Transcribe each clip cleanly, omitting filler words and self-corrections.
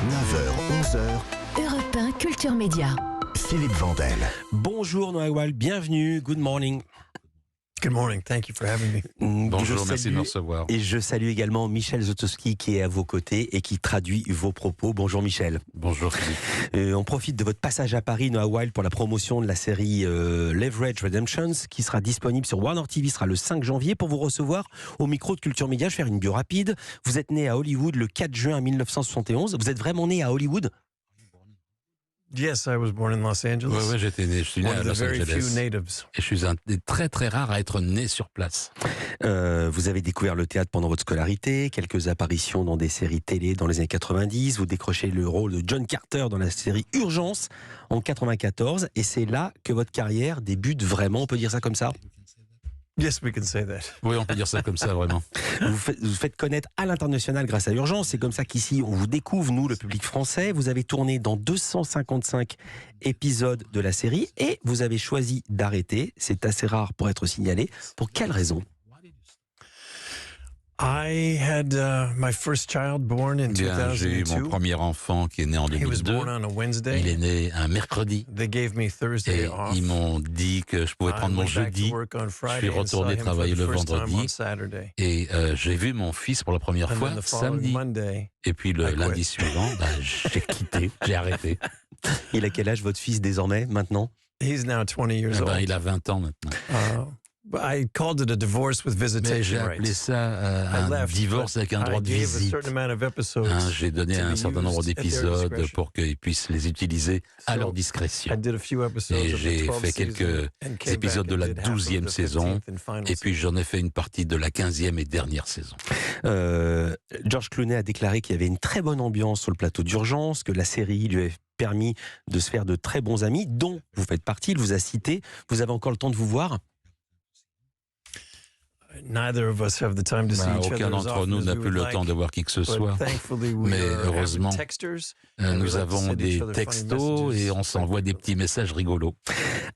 9h, 11h, Europe 1 Culture Média. Philippe Vandel. Bonjour Noah Wild, bienvenue, good morning. Good morning, thank you for having me. Bonjour, merci de nous recevoir. Et je salue également Michel Zotowski qui est à vos côtés et qui traduit vos propos. Bonjour Michel. Bonjour Philippe. On profite de votre passage à Paris, Noah Wild, pour la promotion de la série Leverage Redemptions qui sera disponible sur Warner TV, sera le 5 janvier. Pour vous recevoir au micro de Culture Média, je vais faire une bio rapide. Vous êtes né à Hollywood le 4 juin 1971. Vous êtes vraiment né à Hollywood ? Yes, I was born in Los Angeles. Ouais, je suis né One à of the Los very few Angeles. natives. Et je suis un des très très rares à être né sur place. Vous avez découvert le théâtre pendant votre scolarité, quelques apparitions dans des séries télé dans les années 90. Vous décrochez le rôle de John Carter dans la série Urgence en 94. Et c'est là que votre carrière débute vraiment, on peut dire ça comme ça ? Yes, we can say that. Oui, on peut dire ça comme ça, vraiment. Vous faites connaître à l'international grâce à Urgence. C'est comme ça qu'ici, on vous découvre, nous, le public français. Vous avez tourné dans 255 épisodes de la série et vous avez choisi d'arrêter. C'est assez rare pour être signalé. Pour quelle raison ? I had my first child born in Bien, j'ai eu mon 2002. premier enfant qui est né en He was 2002. born on a Wednesday. Il est né un mercredi. They gave me Thursday Et off. ils m'ont dit que je pouvais prendre I mon went back to jeudi. work on Je Friday suis and saw retourné him for travailler the le first time vendredi. on Saturday. Et j'ai vu mon fils pour la première And fois then the following samedi. Monday, Et puis le I quit. lundi suivant, j'ai quitté, j'ai arrêté. Il a quel âge votre fils désormais, maintenant ? he's now 20 years Eh ben, old. il a 20 ans maintenant. But I called it a divorce with Mais j'ai visitation appelé rights. ça I un left, divorce but avec un droit I de gave a visite. certain amount of episodes. J'ai donné to un be certain nombre used at their d'épisodes discretion. pour qu'ils puissent les utiliser à So, leur discrétion. I did a few episodes Et of the j'ai 12th fait season quelques and came épisodes back de and la did half of 12e the saison, 15th and final Et puis season. j'en ai fait une partie de la 15e et dernière saison. George Clooney a déclaré qu'il y avait une très bonne ambiance sur le plateau d'Urgence, que la série lui a permis de se faire de très bons amis, dont vous faites partie, il vous a cité. Vous avez encore le temps de vous voir ? Neither of us have the time to see each Aucun other as d'entre often nous as n'a we plus would le like, temps de voir qui que ce but soit. thankfully we Mais are heureusement, avid texters, and we Nous like to avons send each des other funny textos messages et on s'envoie des petits messages rigolos.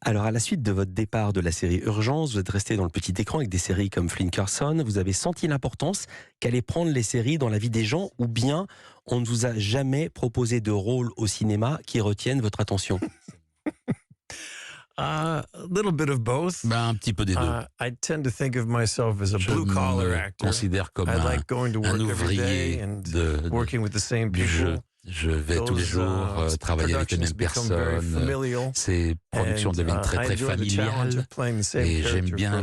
Alors, à la suite de votre départ de la série Urgence, vous êtes resté dans le petit écran avec des séries comme Flynn Carson. Vous avez senti l'importance qu'allaient prendre les séries dans la vie des gens, ou bien on ne vous a jamais proposé de rôle au cinéma qui retienne votre attention ? A little bit of both. Un petit peu des deux. I tend to think of myself as a Je blue-collar me actor. considère comme I like going to un work every day ouvrier and du working with the same jeu. people. Je vais tous les jours travailler avec les mêmes personnes. Ces productions deviennent très très familiales. Et j'aime bien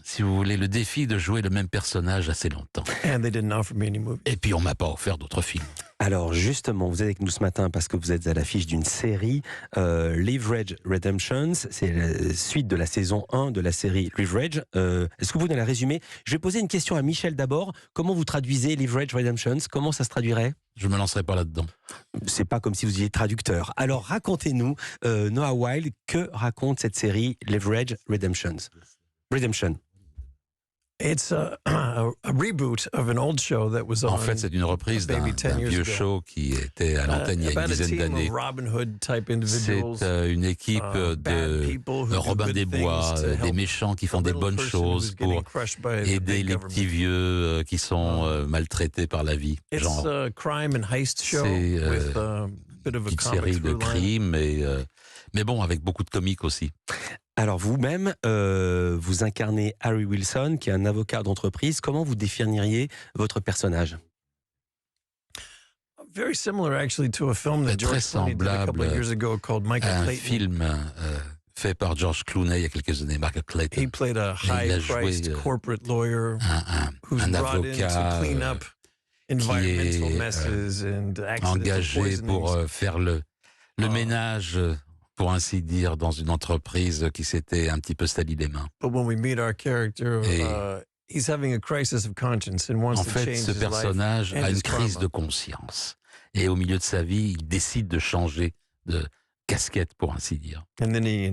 si vous voulez, le défi de jouer le même personnage assez longtemps. Et puis on m'a pas offert d'autres films. Alors justement, vous êtes avec nous ce matin parce que vous êtes à l'affiche d'une série, Leverage Redemptions. C'est la suite de la saison 1 de la série Leverage. Est-ce que vous pouvez la résumer ? Je vais poser une question à Michel d'abord. Comment vous traduisez Leverage Redemptions ? Comment ça se traduirait ? Je me lancerai pas là-dedans. C'est pas comme si vous étiez traducteur. Alors racontez-nous, Noah Wild, que raconte cette série Leverage Redemption. It's a reboot of an old show that was on. En fait, c'est une reprise d'un vieux show qui était à l'antenne il y a une dizaine d'années. C'est une équipe de Robin des Bois, des méchants qui font des bonnes choses pour aider les petits vieux qui sont maltraités par la vie. Genre, c'est une petite série de crimes, mais bon, avec beaucoup de comiques aussi. Alors vous-même, vous incarnez Harry Wilson, qui est un avocat d'entreprise. Comment vous définiriez votre personnage ? Très semblable à un film fait par George Clooney il y a quelques années, Michael Clayton. Il a joué un avocat qui est engagé pour faire le ménage, pour ainsi dire, dans une entreprise qui s'était un petit peu sali les mains. En fait, ce personnage a une crise de conscience. Et au milieu de sa vie, il décide de changer de casquette, pour ainsi dire. Et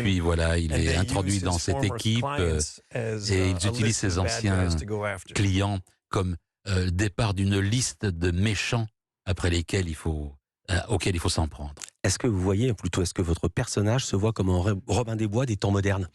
puis voilà, il est introduit dans cette équipe et ils utilisent ses anciens clients comme le départ d'une liste de méchants auxquels il faut s'en prendre. Est-ce que vous voyez, plutôt, est-ce que votre personnage se voit comme un Robin des Bois des temps modernes ?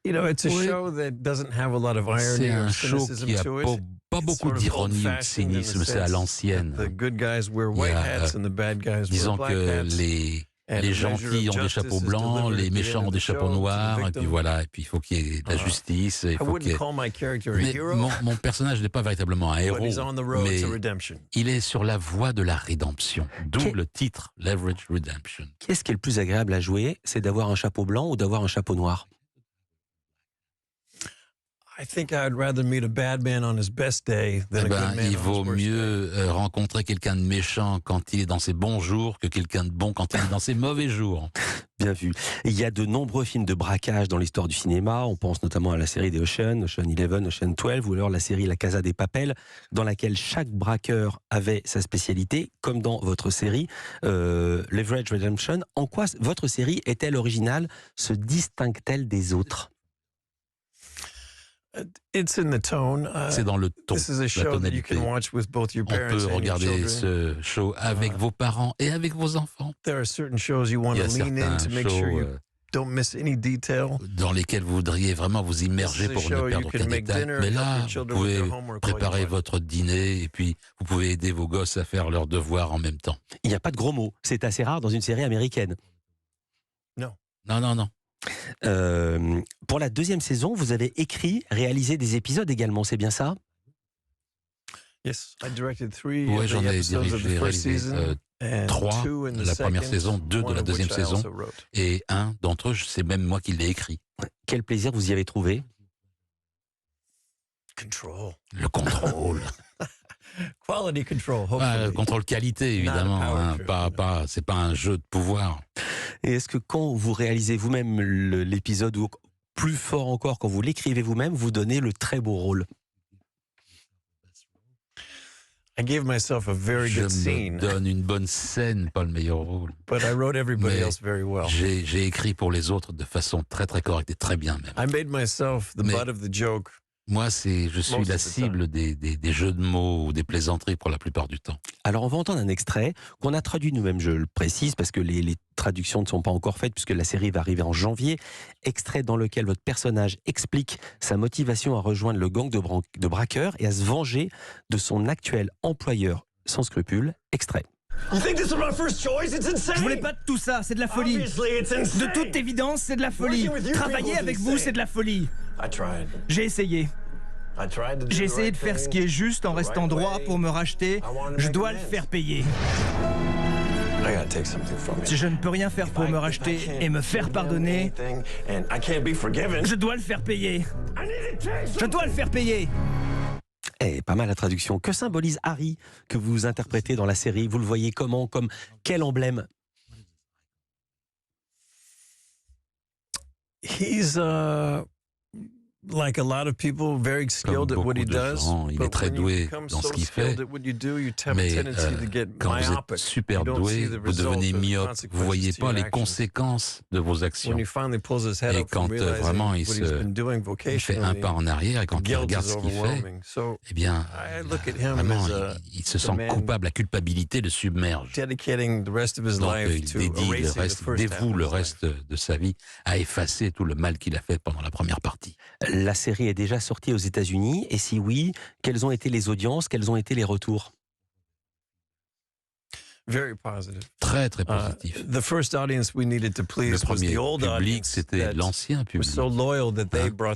it's a show that doesn't have a lot of irony. C'est un or show cynicism qui a to it. pas beaucoup d'ironie ou de cynisme, c'est à l'ancienne. The good guys wear white hats and the bad guys wear black hats. Disons que les gentils ont des chapeaux blancs, les méchants ont des chapeaux noirs, et puis voilà, et puis il faut qu'il y ait de la justice. Il faut mais mon personnage n'est pas véritablement un héros, mais il est sur la voie de la rédemption, d'où le titre, Leverage Redemption. Qu'est-ce qui est le plus agréable à jouer? C'est d'avoir un chapeau blanc ou d'avoir un chapeau noir? I think I'd rather meet a bad man on his best day than a good man on his worst day. Il vaut mieux rencontrer quelqu'un de méchant quand il est dans ses bons jours que quelqu'un de bon quand il est dans ses mauvais jours. Bien vu. Il y a de nombreux films de braquage dans l'histoire du cinéma. On pense notamment à la série des Ocean 11, Ocean 12, ou alors la série La Casa des Papel, dans laquelle chaque braqueur avait sa spécialité, comme dans votre série Leverage Redemption. En quoi votre série est-elle originale? Se distingue-t-elle des autres? C'est dans le ton, la tonalité. On peut regarder ce show avec vos parents et avec vos enfants. Il y a certains shows dans lesquels vous voudriez vraiment vous immerger pour ne perdre aucun détail. Mais là, vous pouvez préparer votre dîner et puis vous pouvez aider vos gosses à faire leurs devoirs en même temps. Il n'y a pas de gros mots. C'est assez rare dans une série américaine. Non. Pour la deuxième saison, vous avez écrit, réalisé des épisodes également, c'est bien ça? Yes, oui, j'en ai réalisé 3 de la première saison, 2 de la deuxième saison, et un d'entre eux, c'est même moi qui l'ai écrit. Quel plaisir vous y avez trouvé? Le contrôle. Quality control, contrôle qualité, évidemment. C'est pas un jeu de pouvoir. Et est-ce que quand vous réalisez vous-même l'épisode, ou plus fort encore, quand vous l'écrivez vous-même, vous donnez le très beau rôle? Je me donne une bonne scène, pas le meilleur rôle. J'ai écrit pour les autres de façon très très correcte et très bien même. Moi, je suis la cible des jeux de mots ou des plaisanteries pour la plupart du temps. Alors, on va entendre un extrait qu'on a traduit nous-mêmes, je le précise, parce que les traductions ne sont pas encore faites, puisque la série va arriver en janvier. Extrait dans lequel votre personnage explique sa motivation à rejoindre le gang de braqueurs et à se venger de son actuel employeur sans scrupules. Extrait. Je voulais pas de tout ça, c'est de la folie. De toute évidence, c'est de la folie. Travailler avec vous, c'est de la folie. J'ai essayé. J'ai essayé de faire ce qui est juste en restant droit pour me racheter. Je dois le faire payer. Je ne peux rien faire pour me racheter et me faire pardonner. Je dois le faire payer. Je dois le faire payer. Pas mal la traduction. Que symbolise Harry que vous interprétez dans la série? Vous le voyez comment? Comme quel emblème? He's like a lot of people, very skilled at what he does. Il est très doué dans ce qu'il fait, mais quand vous êtes super doué, vous devenez myope. Vous ne voyez pas les conséquences de vos actions. Et quand vraiment il fait un pas en arrière et quand il regarde ce qu'il fait, eh bien, vraiment, il se sent coupable. La culpabilité le submerge. Donc, il dévoue le reste de sa vie à effacer tout le mal qu'il a fait pendant la première partie. La série est déjà sortie aux États-Unis, et si oui, quelles ont été les audiences, quels ont été les retours? Très très positif. Le premier public, c'était l'ancien public,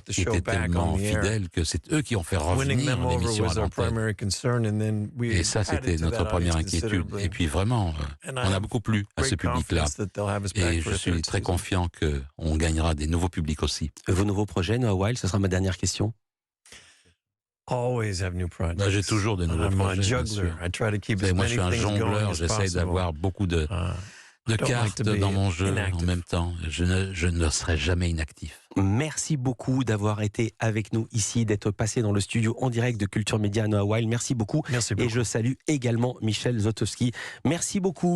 qui était tellement fidèle que c'est eux qui ont fait revenir l'émission à l'antenne. Et ça, c'était notre première inquiétude. Et puis vraiment, on a beaucoup plu à ce public-là. Et je suis très confiant qu'on gagnera des nouveaux publics aussi. Vos nouveaux projets, Noah Wyle, ce sera ma dernière question. J'ai toujours de nouveaux projets. Moi, je suis un jongleur, j'essaie d'avoir beaucoup de cartes dans mon jeu en même temps. Je ne serai jamais inactif. Merci beaucoup d'avoir été avec nous ici, d'être passé dans le studio en direct de Culture Média, Noah Wyle. Merci beaucoup. Merci beaucoup. Et je salue également Michel Zlotowski. Merci beaucoup.